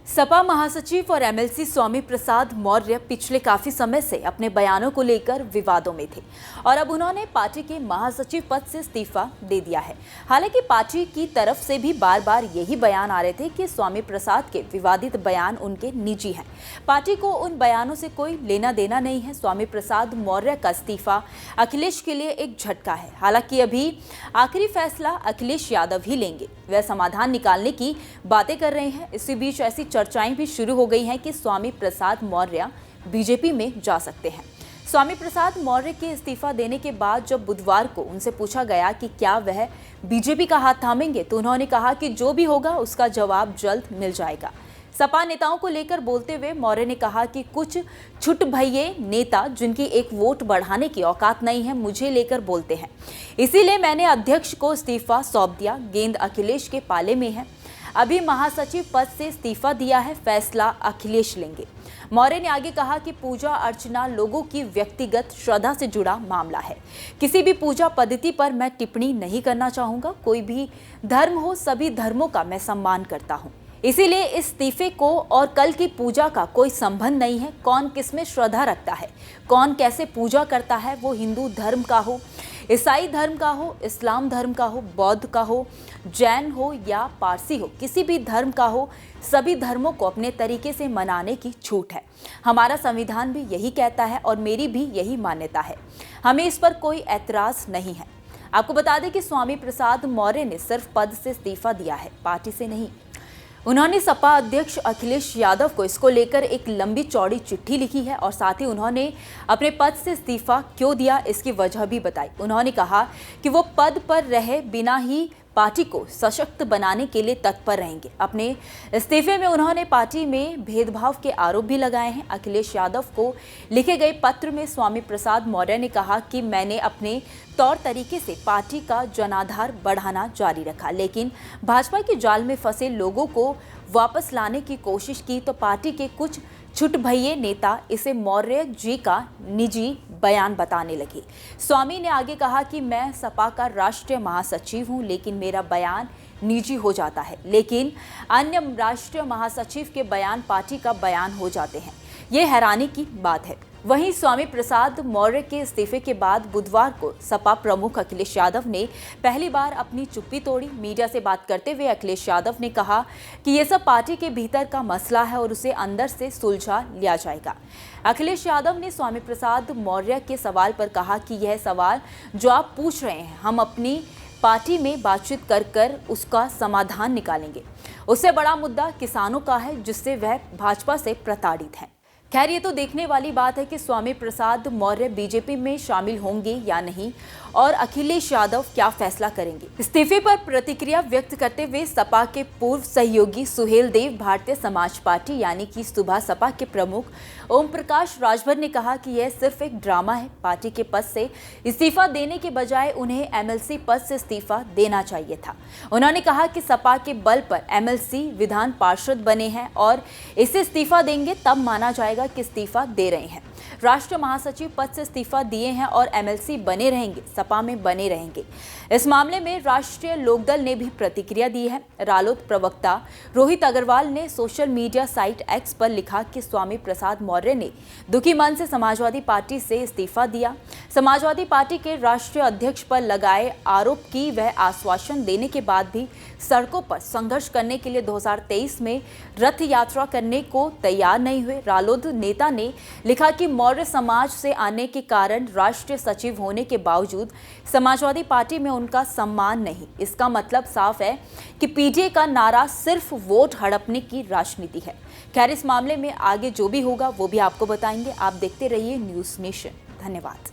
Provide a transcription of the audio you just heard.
सपा महासचिव और एमएलसी स्वामी प्रसाद मौर्य पिछले काफी समय से अपने बयानों को लेकर विवादों में थे और अब उन्होंने पार्टी के महासचिव पद से इस्तीफा दे दिया है। हालांकि पार्टी की तरफ से भी बार बार यही बयान आ रहे थे कि स्वामी प्रसाद के विवादित बयान उनके निजी हैं। पार्टी को उन बयानों से कोई लेना देना नहीं है। स्वामी प्रसाद मौर्य का इस्तीफा अखिलेश के लिए एक झटका है। हालांकि अभी आखिरी फैसला अखिलेश यादव ही लेंगे। वह समाधान निकालने की बातें कर रहे हैं। इसी बीच ऐसी चर्चाएं भी शुरू हो गई हैं कि स्वामी प्रसाद मौर्य बीजेपी में जा सकते हैं। स्वामी प्रसाद मौर्य के इस्तीफा देने के बाद जब बुधवार को उनसे पूछा गया कि क्या वह बीजेपी का हाथ थामेंगे, तो उन्होंने कहा कि जो भी होगा उसका जवाब जल्द मिल जाएगा। सपा नेताओं को लेकर बोलते हुए मौर्य ने कहा कि कुछ छुट भइये नेता जिनकी एक वोट बढ़ाने की औकात नहीं है, मुझे लेकर बोलते हैं, इसीलिए मैंने अध्यक्ष को इस्तीफा सौंप दिया। गेंद अखिलेश के पाले में है। अभी महासचिव पद से इस्तीफा दिया है, फैसला अखिलेश लेंगे। मौर्य ने आगे कहा कि पूजा अर्चना लोगों की व्यक्तिगत श्रद्धा से जुड़ा मामला है। किसी भी पूजा पद्धति पर मैं टिप्पणी नहीं करना चाहूंगा। कोई भी धर्म हो, सभी धर्मों का मैं सम्मान करता हूं। इसीलिए इस इस्तीफे को और कल की पूजा का कोई संबंध नहीं है। कौन किस में श्रद्धा रखता है, कौन कैसे पूजा करता है, वो हिंदू धर्म का हो, ईसाई धर्म का हो, इस्लाम धर्म का हो, बौद्ध का हो, जैन हो या पारसी हो, किसी भी धर्म का हो, सभी धर्मों को अपने तरीके से मनाने की छूट है। हमारा संविधान भी यही कहता है और मेरी भी यही मान्यता है। हमें इस पर कोई ऐतराज नहीं है। आपको बता दें कि स्वामी प्रसाद मौर्य ने सिर्फ पद से इस्तीफा दिया है, पार्टी से नहीं। उन्होंने सपा अध्यक्ष अखिलेश यादव को इसको लेकर एक लंबी चौड़ी चिट्ठी लिखी है और साथ ही उन्होंने अपने पद से इस्तीफा क्यों दिया इसकी वजह भी बताई। उन्होंने कहा कि वो पद पर रहे बिना ही पार्टी को सशक्त बनाने के लिए तत्पर रहेंगे। अपने इस्तीफे में उन्होंने पार्टी में भेदभाव के आरोप भी लगाए हैं। अखिलेश यादव को लिखे गए पत्र में स्वामी प्रसाद मौर्य ने कहा कि मैंने अपने तौर तरीके से पार्टी का जनाधार बढ़ाना जारी रखा, लेकिन भाजपा के जाल में फंसे लोगों को वापस लाने की कोशिश की तो पार्टी के कुछ छुट भइये नेता इसे मौर्य जी का निजी बयान बताने लगे। स्वामी ने आगे कहा कि मैं सपा का राष्ट्रीय महासचिव हूं, लेकिन मेरा बयान निजी हो जाता है, लेकिन अन्य राष्ट्रीय महासचिव के बयान पार्टी का बयान हो जाते हैं। ये हैरानी की बात है। वहीं स्वामी प्रसाद मौर्य के इस्तीफे के बाद बुधवार को सपा प्रमुख अखिलेश यादव ने पहली बार अपनी चुप्पी तोड़ी। मीडिया से बात करते हुए अखिलेश यादव ने कहा कि यह सब पार्टी के भीतर का मसला है और उसे अंदर से सुलझा लिया जाएगा। अखिलेश यादव ने स्वामी प्रसाद मौर्य के सवाल पर कहा कि यह सवाल जो आप पूछ रहे हैं, हम अपनी पार्टी में बातचीत कर उसका समाधान निकालेंगे। उससे बड़ा मुद्दा किसानों का है, जिससे वह भाजपा से प्रताड़ित हैं। खैर, ये तो देखने वाली बात है कि स्वामी प्रसाद मौर्य बीजेपी में शामिल होंगे या नहीं और अखिलेश यादव क्या फैसला करेंगे। इस्तीफे पर प्रतिक्रिया व्यक्त करते हुए सपा के पूर्व सहयोगी सुहेल देव भारतीय समाज पार्टी यानी कि सुबह सपा के प्रमुख ओम प्रकाश राजभर ने कहा कि यह सिर्फ एक ड्रामा है। पार्टी के पद से इस्तीफा देने के बजाय उन्हें एमएलसी पद से इस्तीफा देना चाहिए था। उन्होंने कहा कि सपा के बल पर एमएलसी विधान पार्षद बने हैं और इसे इस्तीफा देंगे तब माना जाएगा कि इस्तीफा दे रहे हैं। राष्ट्रीय महासचिव पद से इस्तीफा दिए हैं और एमएलसी बने रहेंगे, सपा में बने रहेंगे। इस मामले में राष्ट्रीय लोकदल ने भी प्रतिक्रिया दी है। रालोद प्रवक्ता रोहित अग्रवाल ने सोशल मीडिया साइट एक्स पर लिखा कि स्वामी प्रसाद मौर्य ने दुखी मन से समाजवादी पार्टी से इस्तीफा दिया। समाजवादी पार्टी के राष्ट्रीय अध्यक्ष पर लगाए आरोप की वह आश्वासन देने के बाद भी सड़कों पर संघर्ष करने के लिए 2023 में रथ यात्रा करने को तैयार नहीं हुए। रालोद नेता ने लिखा कि मौर्य समाज से आने के कारण राष्ट्रीय सचिव होने के बावजूद समाजवादी पार्टी में उनका सम्मान नहीं। इसका मतलब साफ है कि पीडीए का नारा सिर्फ वोट हड़पने की राजनीति है। खैर, इस मामले में आगे जो भी होगा वो भी आपको बताएंगे। आप देखते रहिए न्यूज़ नेशन। धन्यवाद।